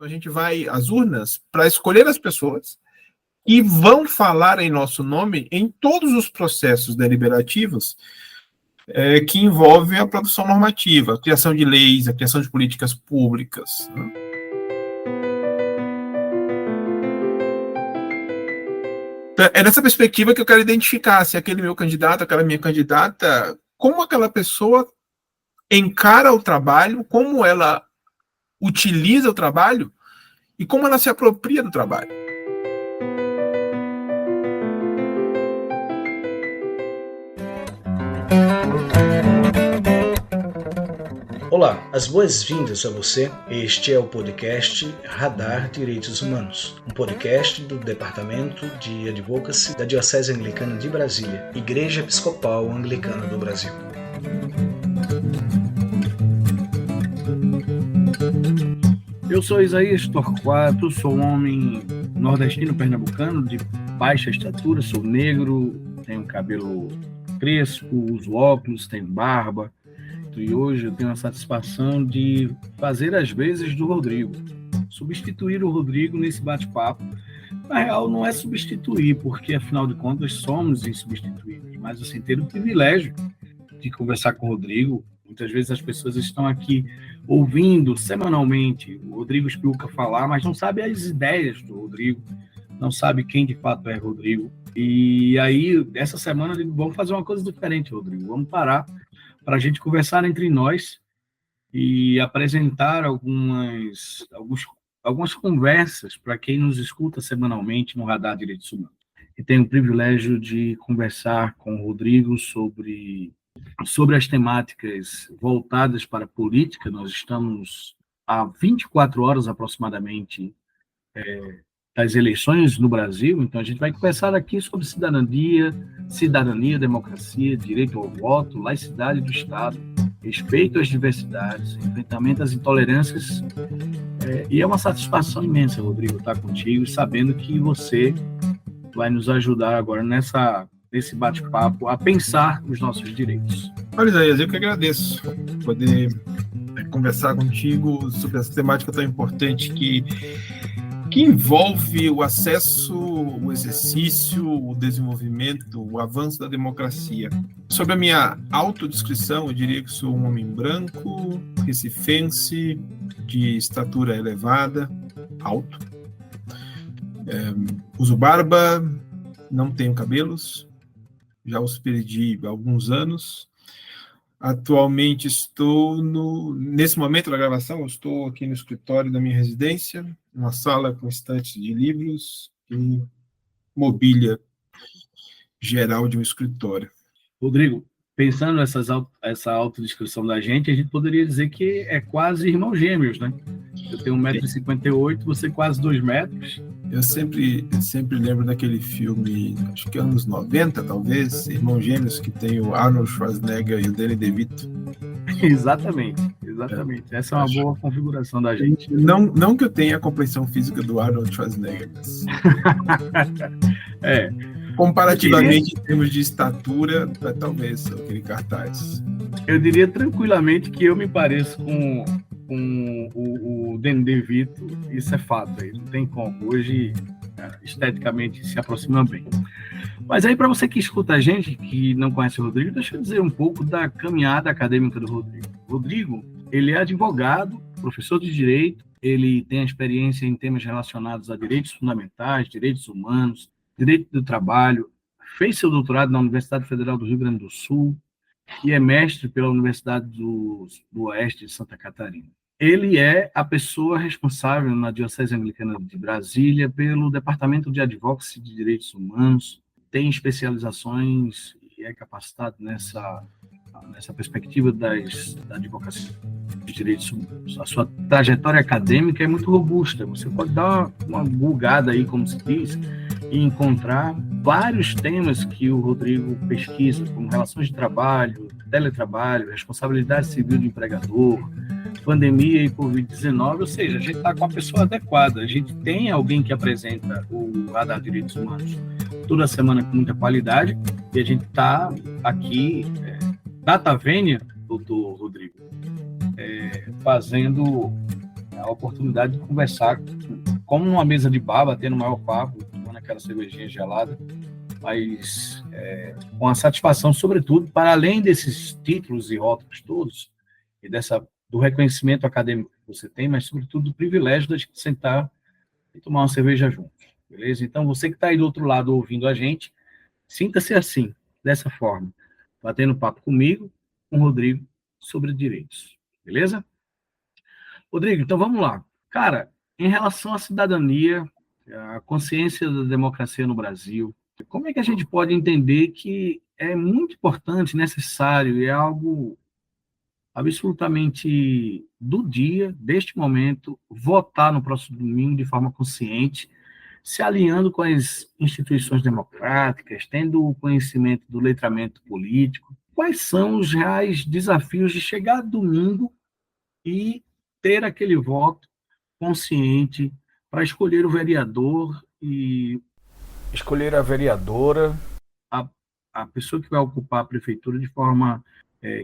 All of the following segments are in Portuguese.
A gente vai às urnas para escolher as pessoas que vão falar em nosso nome em todos os processos deliberativos que envolvem a produção normativa, a criação de leis, a criação de políticas públicas, né? É nessa perspectiva que eu quero identificar se aquele meu candidato, aquela minha candidata, como aquela pessoa encara o trabalho, como ela utiliza o trabalho e como ela se apropria do trabalho. Olá, as boas-vindas a você. Este é o podcast Radar Direitos Humanos, um podcast do Departamento de Advocacy da Diocese Anglicana de Brasília, Igreja Episcopal Anglicana do Brasil. Eu sou Isaías Torquato, sou um homem nordestino pernambucano de baixa estatura, sou negro, tenho cabelo crespo, uso óculos, tenho barba. E hoje eu tenho a satisfação de fazer as vezes do Rodrigo, substituir o Rodrigo nesse bate-papo. Na real, não é substituir, porque afinal de contas somos insubstituíveis, mas assim, ter o privilégio de conversar com o Rodrigo. Muitas vezes as pessoas estão aqui ouvindo semanalmente o Rodrigo Spilka falar, mas não sabe as ideias do Rodrigo, não sabe quem de fato é Rodrigo. E aí, essa semana, vamos fazer uma coisa diferente, Rodrigo. Vamos parar para a gente conversar entre nós e apresentar algumas conversas para quem nos escuta semanalmente no Radar Direitos Humanos. E tenho o privilégio de conversar com o Rodrigo sobre as temáticas voltadas para a política. Nós estamos há 24 horas aproximadamente das eleições no Brasil, então a gente vai conversar aqui sobre cidadania, democracia, direito ao voto, laicidade do Estado, respeito às diversidades, enfrentamento às intolerâncias, e é uma satisfação imensa, Rodrigo, estar contigo, sabendo que você vai nos ajudar agora nesse bate-papo a pensar os nossos direitos. Olha, Isaías, eu que agradeço poder conversar contigo sobre essa temática tão importante que envolve o acesso, o exercício, o desenvolvimento, o avanço da democracia. Sobre a minha autodescrição, eu diria que sou um homem branco, recifense, de estatura elevada, alto. Uso barba, não tenho cabelos, já os perdi há alguns anos. Atualmente nesse momento da gravação, eu estou aqui no escritório da minha residência, uma sala com estantes de livros e mobília geral de um escritório. Rodrigo, pensando essa autodescrição da gente poderia dizer que é quase irmãos gêmeos, né? Eu tenho 1,58 m, você quase 2 metros. Eu sempre lembro daquele filme, acho que anos 90, talvez, Irmãos Gêmeos, que tem o Arnold Schwarzenegger e o Danny DeVito. Exatamente. Essa é uma boa configuração da gente. Não que eu tenha a compreensão física do Arnold Schwarzenegger, mas... comparativamente, em termos de estatura, talvez aquele cartaz. Eu diria tranquilamente que eu me pareço com o Danny DeVito, isso é fato, aí não tem como. Hoje, esteticamente, se aproxima bem. Mas aí, para você que escuta a gente, que não conhece o Rodrigo, deixa eu dizer um pouco da caminhada acadêmica do Rodrigo. Rodrigo, ele é advogado, professor de direito, ele tem a experiência em temas relacionados a direitos fundamentais, direitos humanos, direito do trabalho, fez seu doutorado na Universidade Federal do Rio Grande do Sul e é mestre pela Universidade do Oeste de Santa Catarina. Ele é a pessoa responsável na Diocese Anglicana de Brasília pelo Departamento de Advocacy de Direitos Humanos, tem especializações e é capacitado nessa perspectiva da advocacia de direitos humanos. A sua trajetória acadêmica é muito robusta, você pode dar uma bugada aí, como se diz, e encontrar vários temas que o Rodrigo pesquisa, como relações de trabalho, teletrabalho, responsabilidade civil do empregador, pandemia e Covid-19, ou seja, a gente está com a pessoa adequada, a gente tem alguém que apresenta o Radar Direitos Humanos toda semana com muita qualidade, e a gente está aqui, data vênia, doutor Rodrigo, fazendo a oportunidade de conversar como numa mesa de bar, batendo o maior papo, tomando aquela cervejinha gelada, mas com a satisfação, sobretudo, para além desses títulos e rótulos todos, e do reconhecimento acadêmico que você tem, mas, sobretudo, do privilégio de sentar e tomar uma cerveja junto, beleza? Então, você que está aí do outro lado ouvindo a gente, sinta-se assim, dessa forma, batendo papo comigo, com o Rodrigo, sobre direitos, beleza? Rodrigo, então vamos lá. Cara, em relação à cidadania, a consciência da democracia no Brasil, como é que a gente pode entender que é muito importante, necessário e é algo absolutamente do dia, deste momento, votar no próximo domingo de forma consciente, se alinhando com as instituições democráticas, tendo o conhecimento do letramento político? Quais são os reais desafios de chegar domingo e ter aquele voto consciente para escolher o vereador e escolher a vereadora, a pessoa que vai ocupar a prefeitura de forma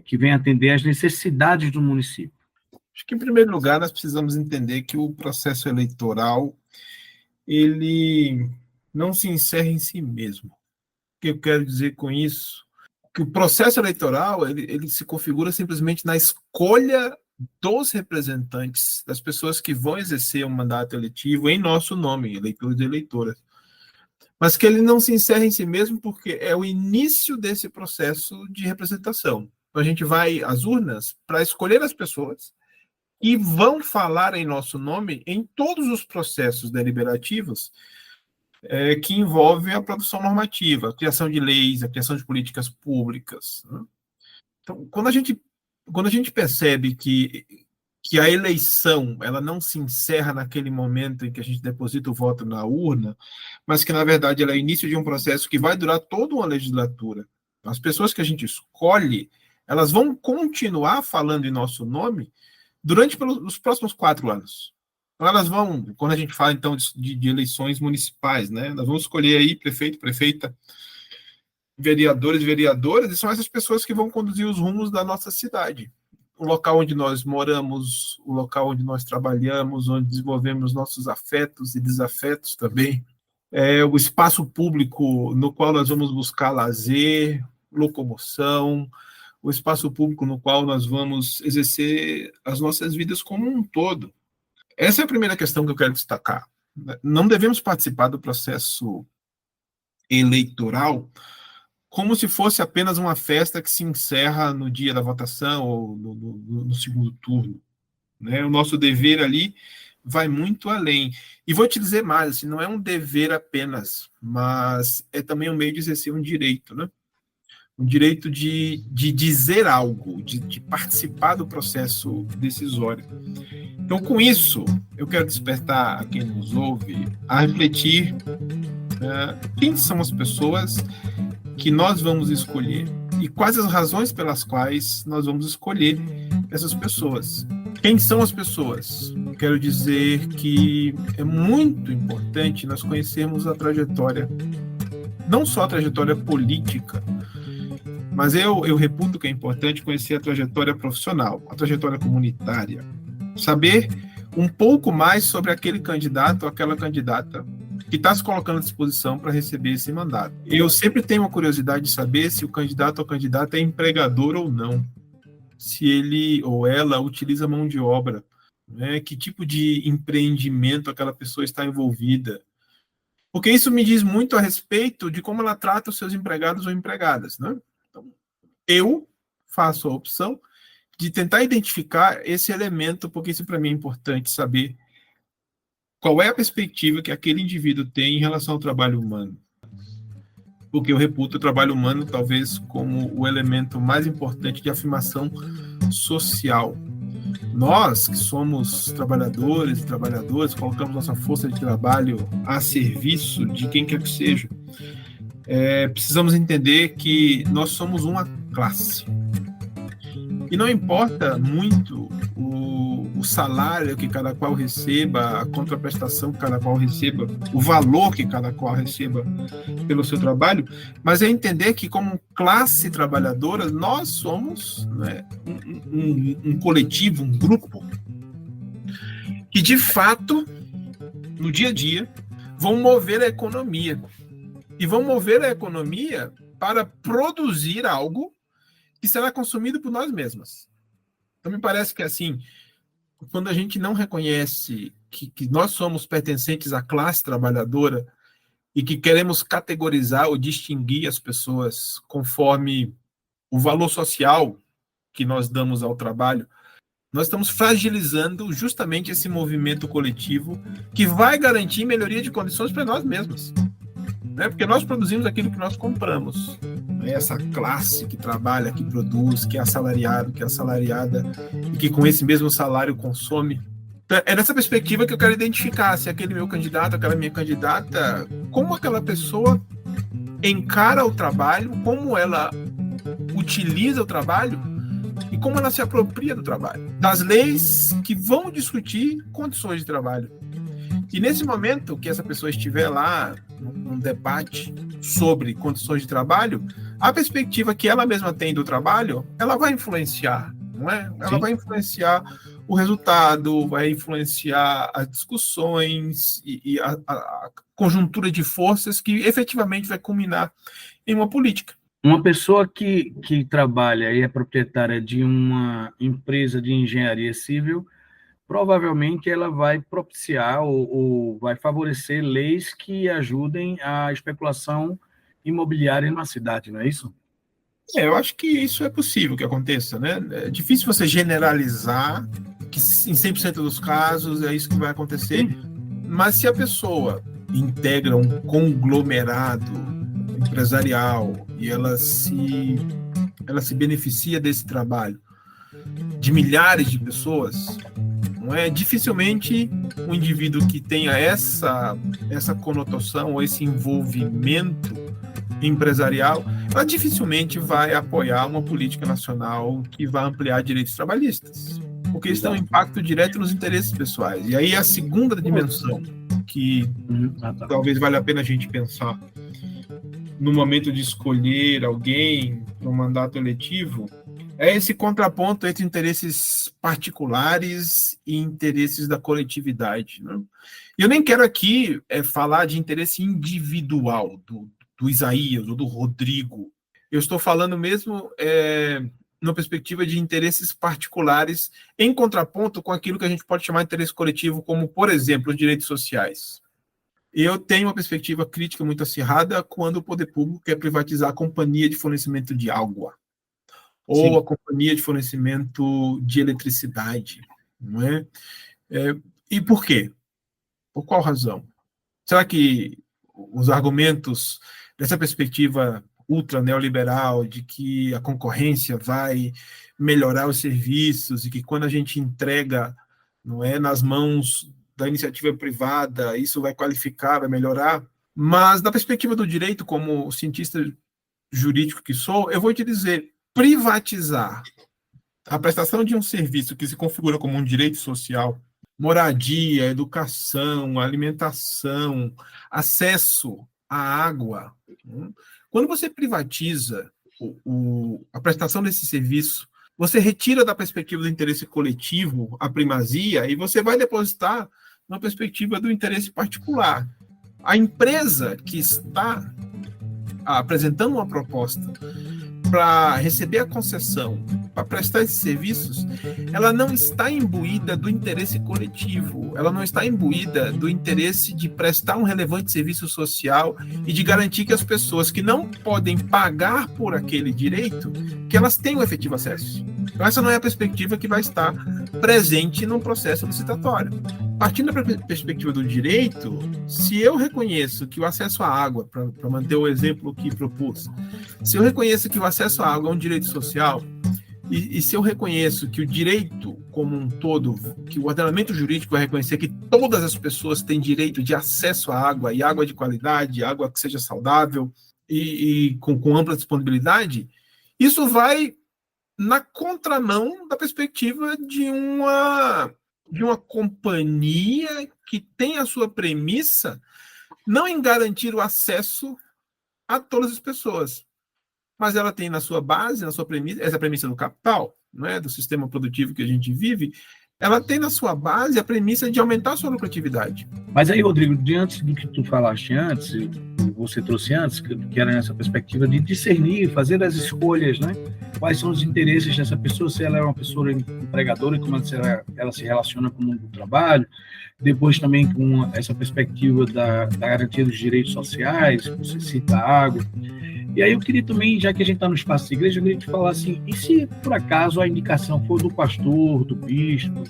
que venha atender às necessidades do município? Acho que, em primeiro lugar, nós precisamos entender que o processo eleitoral ele não se encerra em si mesmo. O que eu quero dizer com isso? Que o processo eleitoral ele se configura simplesmente na escolha dos representantes, das pessoas que vão exercer um mandato eletivo em nosso nome, eleitores e eleitoras. Mas que ele não se encerra em si mesmo porque é o início desse processo de representação. Então a gente vai às urnas para escolher as pessoas que vão falar em nosso nome em todos os processos deliberativos que envolvem a produção normativa, a criação de leis, a criação de políticas públicas. Né? Então, quando a gente percebe que a eleição ela não se encerra naquele momento em que a gente deposita o voto na urna, mas que, na verdade, ela é o início de um processo que vai durar toda uma legislatura. As pessoas que a gente escolhe, elas vão continuar falando em nosso nome durante os próximos 4 anos. Então, elas vão, quando a gente fala, então, de eleições municipais, né, nós vamos escolher aí prefeito, prefeita, vereadores e vereadoras, e são essas pessoas que vão conduzir os rumos da nossa cidade. O local onde nós moramos, o local onde nós trabalhamos, onde desenvolvemos nossos afetos e desafetos também. O espaço público no qual nós vamos buscar lazer, locomoção, o espaço público no qual nós vamos exercer as nossas vidas como um todo. Essa é a primeira questão que eu quero destacar. Não devemos participar do processo eleitoral como se fosse apenas uma festa que se encerra no dia da votação ou no segundo turno. Né? O nosso dever ali vai muito além. E vou te dizer mais, assim, não é um dever apenas, mas é também um meio de exercer um direito, né? Um direito de dizer algo, de participar do processo decisório. Então, com isso, eu quero despertar a quem nos ouve a refletir quem são as pessoas que nós vamos escolher e quais as razões pelas quais nós vamos escolher essas pessoas. Quem são as pessoas? Quero dizer que é muito importante nós conhecermos a trajetória, não só a trajetória política, mas eu reputo que é importante conhecer a trajetória profissional, a trajetória comunitária, saber um pouco mais sobre aquele candidato ou aquela candidata que está se colocando à disposição para receber esse mandato. Eu sempre tenho uma curiosidade de saber se o candidato ou candidata é empregador ou não, se ele ou ela utiliza mão de obra, né? Que tipo de empreendimento aquela pessoa está envolvida. Porque isso me diz muito a respeito de como ela trata os seus empregados ou empregadas. Né? Então, eu faço a opção de tentar identificar esse elemento, porque isso para mim é importante saber qual é a perspectiva que aquele indivíduo tem em relação ao trabalho humano. Porque eu reputo o trabalho humano talvez como o elemento mais importante de afirmação social. Nós, que somos trabalhadores e trabalhadoras, colocamos nossa força de trabalho a serviço de quem quer que seja, precisamos entender que nós somos uma classe. E não importa muito o salário que cada qual receba, a contraprestação que cada qual receba, o valor que cada qual receba pelo seu trabalho, mas é entender que, como classe trabalhadora, nós somos, né, um coletivo, um grupo, que, de fato, no dia a dia, vão mover a economia. E vão mover a economia para produzir algo que será consumido por nós mesmos. Então, me parece que, assim, quando a gente não reconhece que nós somos pertencentes à classe trabalhadora e que queremos categorizar ou distinguir as pessoas conforme o valor social que nós damos ao trabalho, nós estamos fragilizando justamente esse movimento coletivo que vai garantir melhoria de condições para nós mesmos. Né? Porque nós produzimos aquilo que nós compramos. Né? Essa classe que trabalha, que produz, que é assalariado, que é assalariada e que com esse mesmo salário consome. Então, é nessa perspectiva que eu quero identificar se aquele meu candidato, aquela minha candidata, como aquela pessoa encara o trabalho, como ela utiliza o trabalho e como ela se apropria do trabalho, das leis que vão discutir condições de trabalho. E nesse momento que essa pessoa estiver lá num debate sobre condições de trabalho, a perspectiva que ela mesma tem do trabalho, ela vai influenciar, não é? Ela Sim. vai influenciar o resultado, vai influenciar as discussões e a conjuntura de forças que efetivamente vai culminar em uma política. Uma pessoa que trabalha e é proprietária de uma empresa de engenharia civil, provavelmente ela vai propiciar ou vai favorecer leis que ajudem a especulação imobiliária numa cidade, não é isso? Eu acho que isso é possível que aconteça, né? É difícil você generalizar que em 100% dos casos é isso que vai acontecer, Sim. mas se a pessoa integra um conglomerado empresarial e ela se beneficia desse trabalho de milhares de pessoas, não é? Dificilmente um indivíduo que tenha essa conotação ou esse envolvimento empresarial, ela dificilmente vai apoiar uma política nacional que vai ampliar direitos trabalhistas, porque isso tem um impacto direto nos interesses pessoais. E aí a segunda dimensão que talvez valha a pena a gente pensar no momento de escolher alguém para um mandato eletivo é esse contraponto entre interesses particulares e interesses da coletividade. Né? Eu nem quero aqui falar de interesse individual do Isaías ou do Rodrigo. Eu estou falando mesmo numa perspectiva de interesses particulares em contraponto com aquilo que a gente pode chamar de interesse coletivo, como, por exemplo, os direitos sociais. Eu tenho uma perspectiva crítica muito acirrada quando o poder público quer privatizar a companhia de fornecimento de água ou Sim. a companhia de fornecimento de eletricidade. Não é? E por quê? Por qual razão? Será que os argumentos dessa perspectiva ultra neoliberal de que a concorrência vai melhorar os serviços e que quando a gente entrega, não é, nas mãos da iniciativa privada, isso vai qualificar, vai melhorar? Mas da perspectiva do direito, como cientista jurídico que sou, eu vou te dizer, privatizar a prestação de um serviço que se configura como um direito social, moradia, educação, alimentação, acesso à água. Quando você privatiza a prestação desse serviço, você retira da perspectiva do interesse coletivo a primazia e você vai depositar na perspectiva do interesse particular. A empresa que está apresentando uma proposta para receber a concessão, para prestar esses serviços, ela não está imbuída do interesse coletivo, ela não está imbuída do interesse de prestar um relevante serviço social e de garantir que as pessoas que não podem pagar por aquele direito, que elas tenham efetivo acesso. Então essa não é a perspectiva que vai estar presente num processo licitatório. Partindo da perspectiva do direito, se eu reconheço que o acesso à água, para manter o exemplo que propus, se eu reconheço que o acesso à água é um direito social, e se eu reconheço que o direito como um todo, que o ordenamento jurídico vai reconhecer que todas as pessoas têm direito de acesso à água, e água de qualidade, água que seja saudável e com ampla disponibilidade, isso vai na contramão da perspectiva de uma companhia que tem a sua premissa não em garantir o acesso a todas as pessoas, mas ela tem na sua base, na sua premissa, essa premissa do capital, não é, do sistema produtivo que a gente vive, ela tem na sua base a premissa de aumentar a sua lucratividade. Mas aí, Rodrigo, diante do que tu falaste antes, você trouxe antes, que era nessa perspectiva de discernir, fazer as escolhas, né? Quais são os interesses dessa pessoa, se ela é uma pessoa empregadora e como ela se relaciona com o mundo do trabalho, depois também com essa perspectiva da garantia dos direitos sociais, você cita a água. E aí eu queria também, já que a gente está no espaço da igreja, eu queria te falar assim, e se por acaso a indicação for do pastor, do bispo,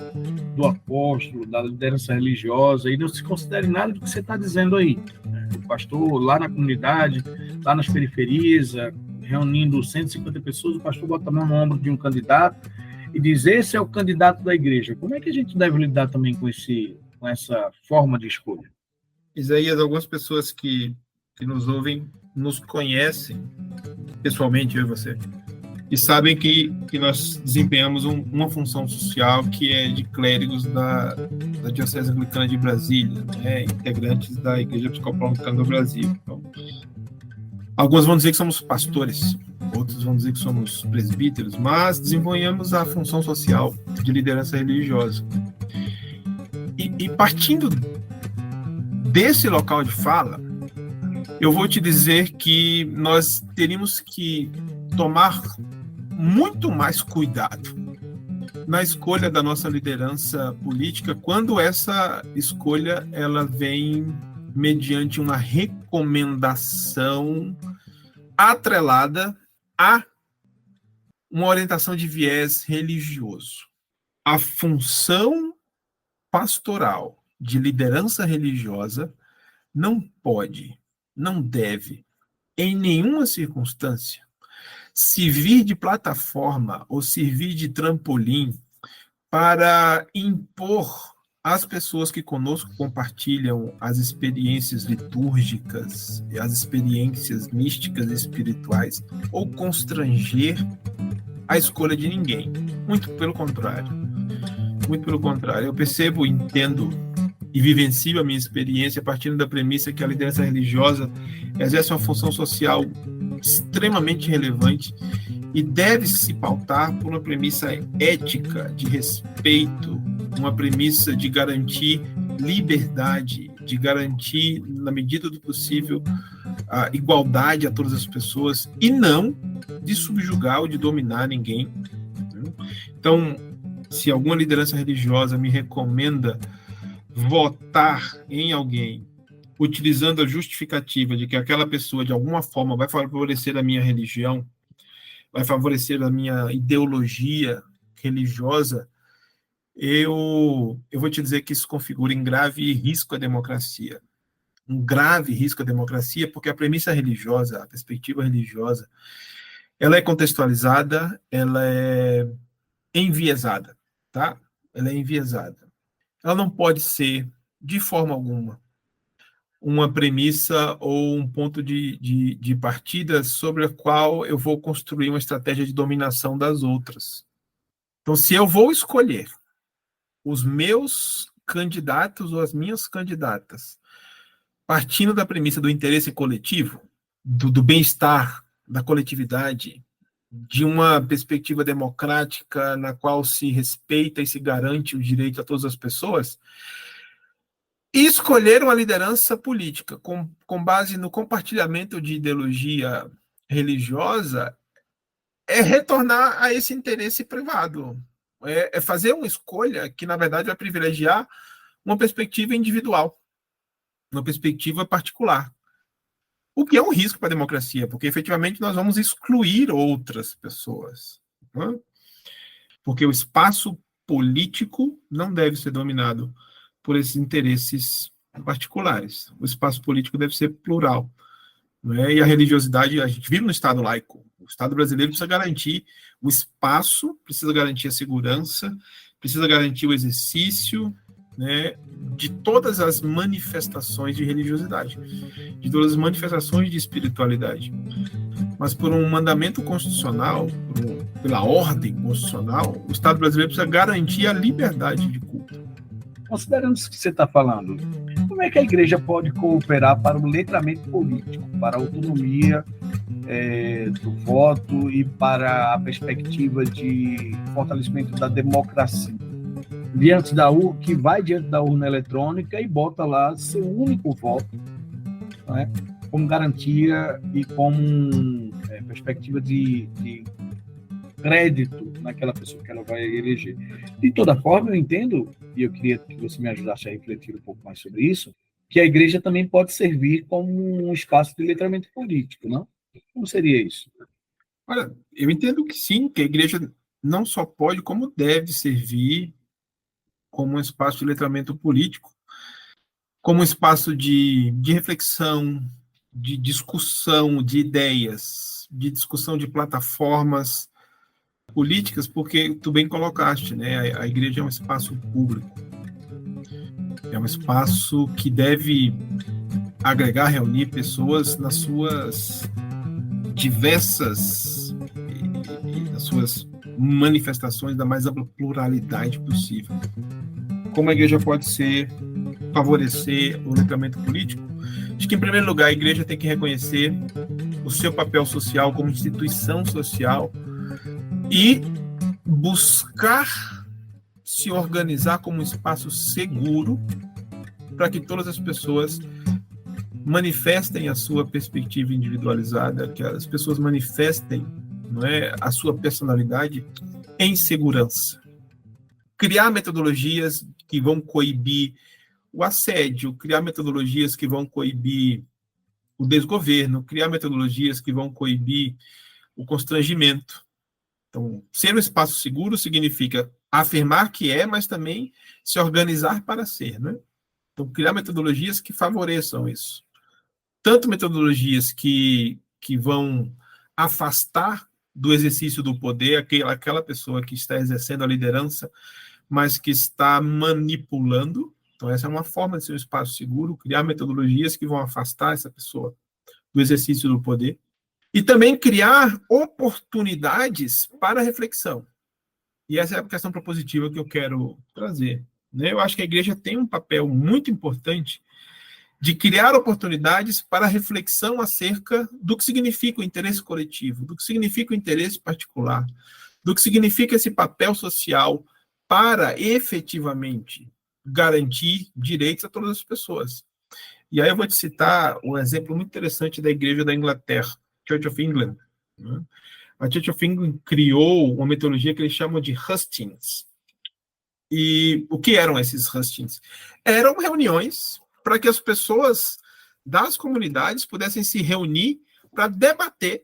do apóstolo, da liderança religiosa, e não se considere nada do que você está dizendo aí, né? O pastor lá na comunidade, lá nas periferias, reunindo 150 pessoas, o pastor bota a mão no ombro de um candidato e diz, esse é o candidato da igreja. Como é que a gente deve lidar também com essa forma de escolha? Isaías, algumas pessoas que nos ouvem, nos conhecem pessoalmente, eu e você, e sabem que nós desempenhamos uma função social que é de clérigos da Diocese Anglicana de Brasília, né, integrantes da Igreja Episcopal Anglicana do Brasil. Então, alguns vão dizer que somos pastores, outros vão dizer que somos presbíteros, mas desenvolvemos a função social de liderança religiosa. E partindo desse local de fala, eu vou te dizer que nós teríamos que tomar muito mais cuidado na escolha da nossa liderança política quando essa escolha ela vem mediante uma recomendação atrelada a uma orientação de viés religioso. A função pastoral de liderança religiosa não pode, não deve, em nenhuma circunstância, servir de plataforma ou servir de trampolim para impor às pessoas que conosco compartilham as experiências litúrgicas, as experiências místicas e espirituais, ou constranger a escolha de ninguém. Muito pelo contrário. Muito pelo contrário. Eu percebo, entendo e vivencio a minha experiência partindo da premissa que a liderança religiosa exerce uma função social extremamente relevante e deve se pautar por uma premissa ética de respeito, uma premissa de garantir liberdade, de garantir, na medida do possível, a igualdade a todas as pessoas e não de subjugar ou de dominar ninguém. Então, se alguma liderança religiosa me recomenda votar em alguém utilizando a justificativa de que aquela pessoa, de alguma forma, vai favorecer a minha religião, vai favorecer a minha ideologia religiosa, eu vou te dizer que isso configura um grave risco à democracia. Um grave risco à democracia, porque a premissa religiosa, a perspectiva religiosa, ela é contextualizada, ela é enviesada, tá? Ela é enviesada. Ela não pode ser, de forma alguma, uma premissa ou um ponto de partida sobre a qual eu vou construir uma estratégia de dominação das outras. Então, se eu vou escolher os meus candidatos ou as minhas candidatas partindo da premissa do interesse coletivo, do bem-estar, da coletividade, de uma perspectiva democrática na qual se respeita e se garante o direito a todas as pessoas, e escolher uma liderança política com base no compartilhamento de ideologia religiosa é retornar a esse interesse privado. É fazer uma escolha que, na verdade, vai privilegiar uma perspectiva individual, uma perspectiva particular. O que é um risco para a democracia, porque efetivamente nós vamos excluir outras pessoas. Né? Porque o espaço político não deve ser dominado por esses interesses particulares. O espaço político deve ser plural. Né? E a religiosidade, a gente vive no Estado laico. O Estado brasileiro precisa garantir o espaço, precisa garantir a segurança, precisa garantir o exercício, né, de todas as manifestações de religiosidade, de todas as manifestações de espiritualidade. Mas por um mandamento constitucional, pela ordem constitucional, o Estado brasileiro precisa garantir a liberdade de culto. Considerando isso que você está falando, como é que a igreja pode cooperar para o letramento político, para a autonomia do voto e para a perspectiva de fortalecimento da democracia? que vai diante da urna eletrônica e bota lá seu único voto, né, como garantia e como perspectiva de crédito naquela pessoa que ela vai eleger. De toda forma, eu entendo, e eu queria que você me ajudasse a refletir um pouco mais sobre isso, que a igreja também pode servir como um espaço de letramento político, não? Como seria isso? Olha, eu entendo que sim, que a igreja não só pode, como deve servir como um espaço de letramento político, como um espaço de reflexão, de discussão de ideias, de discussão de plataformas políticas, porque tu bem colocaste, né? A igreja é um espaço público, é um espaço que deve agregar, reunir pessoas nas suas diversas e nas suas manifestações da mais ampla pluralidade possível. Como a igreja pode favorecer o letramento político? Acho que, em primeiro lugar, a igreja tem que reconhecer o seu papel social como instituição social e buscar se organizar como um espaço seguro para que todas as pessoas manifestem a sua perspectiva individualizada, que as pessoas manifestem, não é, a sua personalidade em segurança. Criar metodologias que vão coibir o assédio, criar metodologias que vão coibir o desgoverno, criar metodologias que vão coibir o constrangimento. Então, ser um espaço seguro significa afirmar que é, mas também se organizar para ser, né? Então, criar metodologias que favoreçam isso. Tanto metodologias que vão afastar do exercício do poder aquela pessoa que está exercendo a liderança, mas que está manipulando. Então, essa é uma forma de ser um espaço seguro, criar metodologias que vão afastar essa pessoa do exercício do poder. E também criar oportunidades para reflexão. E essa é a questão propositiva que eu quero trazer, né? Eu acho que a igreja tem um papel muito importante de criar oportunidades para reflexão acerca do que significa o interesse coletivo, do que significa o interesse particular, do que significa esse papel social para efetivamente garantir direitos a todas as pessoas. E aí eu vou te citar um exemplo muito interessante da Igreja da Inglaterra, Church of England, né? A Church of England criou uma metodologia que eles chamam de hustings. E o que eram esses hustings? Eram reuniões para que as pessoas das comunidades pudessem se reunir para debater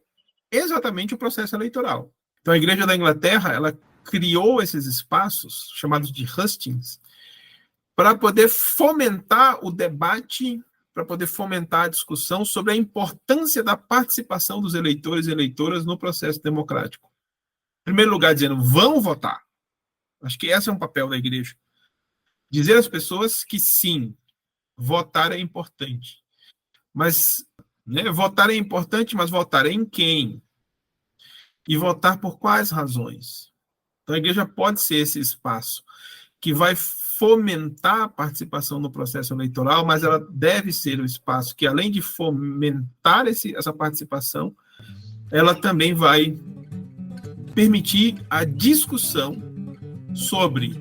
exatamente o processo eleitoral. Então, a Igreja da Inglaterra, ela criou esses espaços, chamados de hustings, para poder fomentar o debate, para poder fomentar a discussão sobre a importância da participação dos eleitores e eleitoras no processo democrático. Em primeiro lugar, dizendo, vão votar. Acho que esse é um papel da igreja. Dizer às pessoas que sim, votar é importante. Mas, né, votar é importante, mas votar em quem? E votar por quais razões? Então, a igreja pode ser esse espaço que vai fomentar a participação no processo eleitoral, mas ela deve ser o espaço que, além de fomentar essa participação, ela também vai permitir a discussão sobre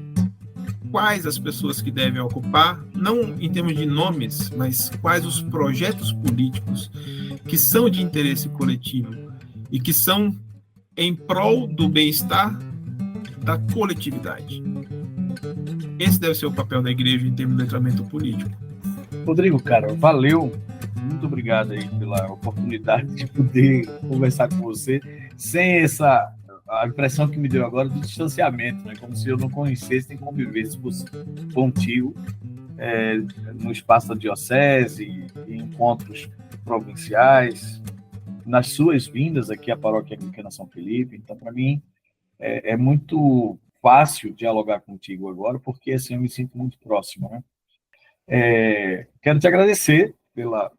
quais as pessoas que devem ocupar, não em termos de nomes, mas quais os projetos políticos que são de interesse coletivo e que são em prol do bem-estar da coletividade. Esse deve ser o papel da igreja em termos de letramento político. Rodrigo, cara, valeu. Muito obrigado aí pela oportunidade de poder conversar com você sem a impressão que me deu agora do distanciamento, né? Como se eu não conhecesse nem convivesse contigo no espaço da diocese, em encontros provinciais, nas suas vindas aqui à Paróquia Anglicana São Felipe. Então, para mim, é muito fácil dialogar contigo agora, porque assim eu me sinto muito próximo, né? Quero te agradecer pela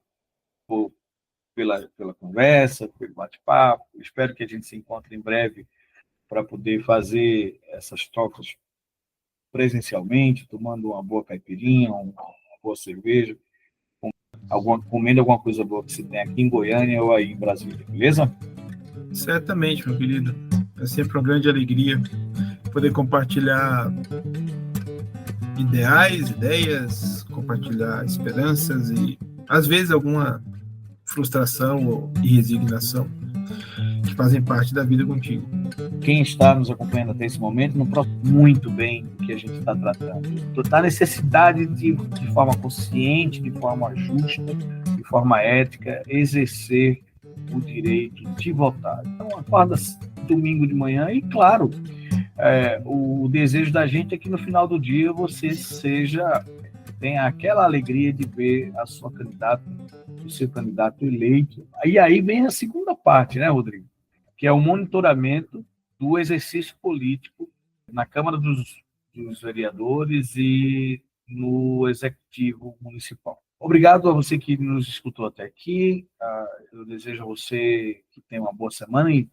conversa, pelo bate-papo. Espero que a gente se encontre em breve para poder fazer essas trocas presencialmente, tomando uma boa caipirinha, uma boa cerveja, comendo alguma coisa boa que se tem aqui em Goiânia ou aí em Brasília, beleza? Certamente, meu querido. É sempre uma grande alegria poder compartilhar ideais, ideias, compartilhar esperanças e, às vezes, alguma frustração e resignação que fazem parte da vida contigo. Quem está nos acompanhando até esse momento não prova muito bem o que a gente está tratando. Da necessidade de forma consciente, de forma justa, de forma ética, exercer o direito de votar. Então, acorda domingo de manhã e, claro, o desejo da gente é que no final do dia você tenha aquela alegria de ver a sua candidata, o seu candidato eleito. E aí vem a segunda parte, né, Rodrigo? Que é o monitoramento do exercício político na Câmara dos Vereadores e no Executivo Municipal. Obrigado a você que nos escutou até aqui. Eu desejo a você que tenha uma boa semana e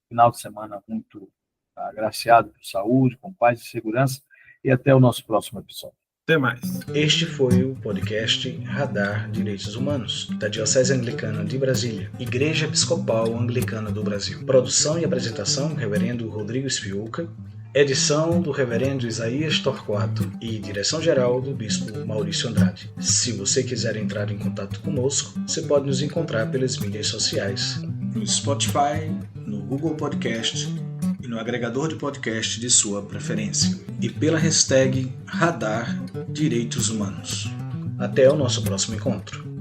final de semana muito agraciado por saúde, com paz e segurança, e até o nosso próximo episódio. Até mais. Este foi o podcast Radar Direitos Humanos, da Diocese Anglicana de Brasília, Igreja Episcopal Anglicana do Brasil. Produção e apresentação, Reverendo Rodrigo Spiuca. Edição do Reverendo Isaías Torquato e direção-geral do Bispo Maurício Andrade. Se você quiser entrar em contato conosco, você pode nos encontrar pelas mídias sociais, no Spotify, no Google Podcast e no agregador de podcast de sua preferência, e pela hashtag Radar Direitos Humanos. Até o nosso próximo encontro.